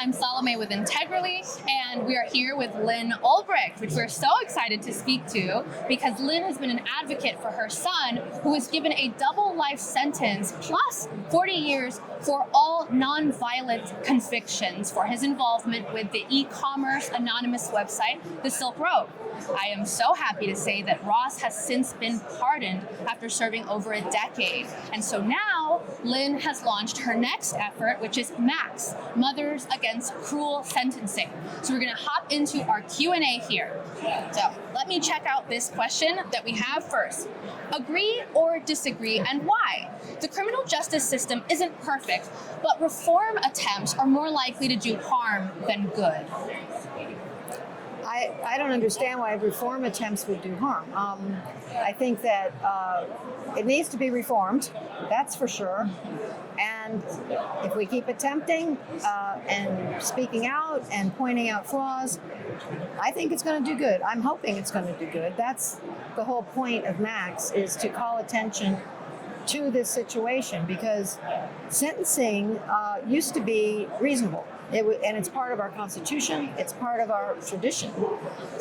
I'm Salome with Integrally, and we are here with Lyn Ulbricht, which we're so excited to speak to because Lyn has been an advocate for her son, who was given a double life sentence plus 40 years for all non-violent convictions for his involvement with the e-commerce anonymous website, The Silk Road. I am so happy to say that Ross has since been pardoned after serving over a decade. And so now Lyn has launched her next effort, which is MAX, Mothers Against Cruel Sentencing. So we're gonna hop into our Q&A here. So let me check out this question that we have first. Agree or disagree, and why? The criminal justice system isn't perfect, but reform attempts are more likely to do harm than good. I don't understand why reform attempts would do harm. I think that it needs to be reformed, that's for sure. And if we keep attempting and speaking out and pointing out flaws, I think it's going to do good. I'm hoping it's going to do good. That's the whole point of MAX, is to call attention to this situation, because sentencing used to be reasonable. And it's part of our Constitution, it's part of our tradition.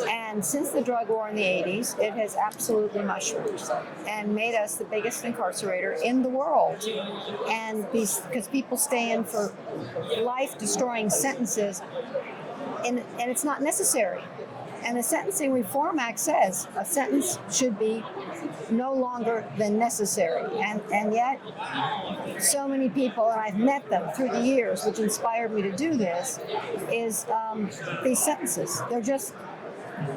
And since the drug war in the 80s, it has absolutely mushroomed and made us the biggest incarcerator in the world. And because people stay in for life-destroying sentences, and it's not necessary. And the Sentencing Reform Act says a sentence should be no longer than necessary. And yet, so many people, and I've met them through the years, which inspired me to do this, is these sentences. They're just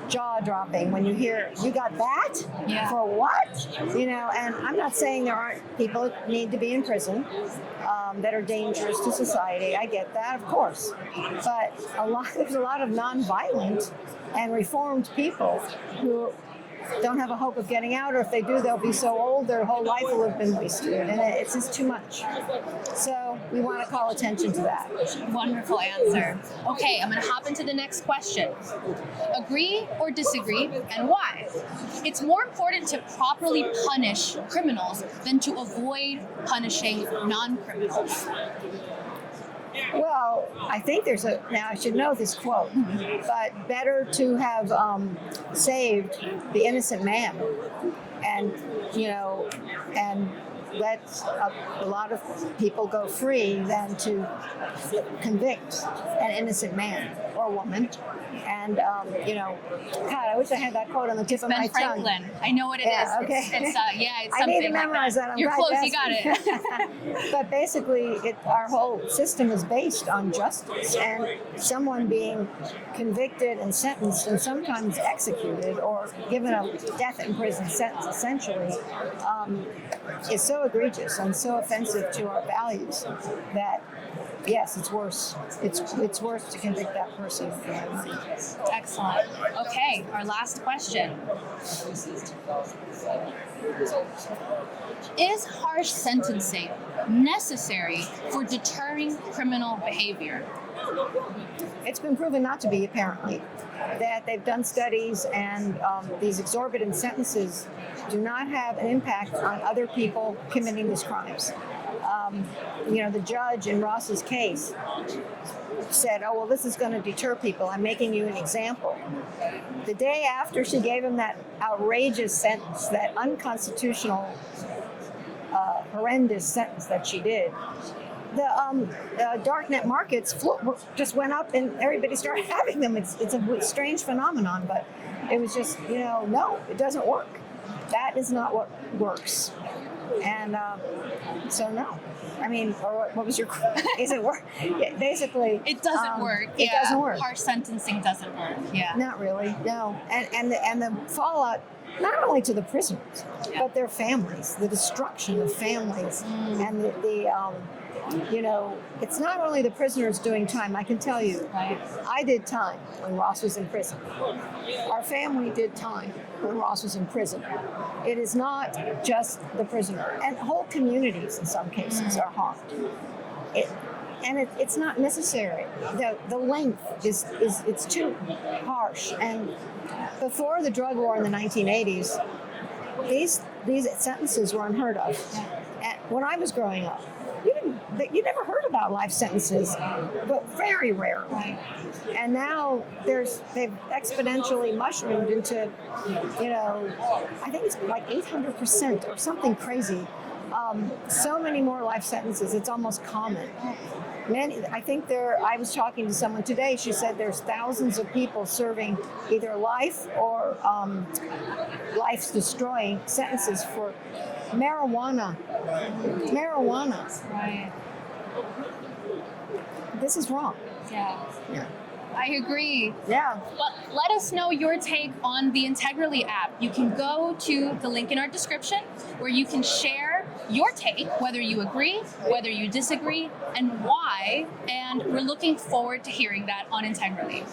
jaw-dropping when you hear, you got that? Yeah. For what? You know, and I'm not saying there aren't people that need to be in prison that are dangerous to society. I get that, of course. But there's a lot of non-violent and reformed people who don't have a hope of getting out, or if they do, they'll be so old their whole life will have been wasted, and it's just too much. So we want to call attention to that. Wonderful answer. Okay, I'm going to hop into the next question. Agree or disagree, and why? It's more important to properly punish criminals than to avoid punishing non-criminals. Well, I think now I should know this quote, but better to have saved the innocent man and let a lot of people go free than to convict an innocent man or woman. And, God, I wish I had that quote on the tip of my tongue. Franklin. I know what it is. Okay. It's I something need to memorize like that. You're close, you got it. But basically, our whole system is based on justice, and someone being convicted and sentenced and sometimes executed or given a death in prison sentence, essentially, is so egregious and so offensive to our values that, yes, it's worse. It's worse to convict that person. Excellent. Okay, our last question. Is harsh sentencing necessary for deterring criminal behavior? It's been proven not to be, apparently. That they've done studies, and these exorbitant sentences do not have an impact on other people committing these crimes. The judge in Ross's case said, oh, well, this is going to deter people. I'm making you an example. The day after she gave him that outrageous sentence, that unconstitutional, horrendous sentence that she did, the darknet markets just went up and everybody started having them. It's a strange phenomenon, but it was just, no, it doesn't work. That is not what works. And so no. I mean, or what was your? Is it work? Yeah, basically, it doesn't work. It doesn't work. Harsh sentencing doesn't work. Yeah. Not really. No. And the fallout, not only to the prisoners, but their families, the destruction of families, and it's not only the prisoners doing time. I can tell you, I did time when Ross was in prison. Our family did time when Ross was in prison. It is not just the prisoner, and whole communities in some cases are harmed. It's not necessary. The length it's too harsh. And before the drug war in the 1980s, these sentences were unheard of. And when I was growing up, that you never heard about life sentences, but very rarely. And now they've exponentially mushroomed into, I think it's like 800% or something crazy. So many more life sentences. It's almost common. I was talking to someone today. She said there's thousands of people serving either life or life-destroying sentences for marijuana. Right. This is wrong. Yeah. Yeah. I agree. Yeah. But let us know your take on the Integrally app. You can go to the link in our description where you can share your take, whether you agree, whether you disagree, and why. And we're looking forward to hearing that on Integrally.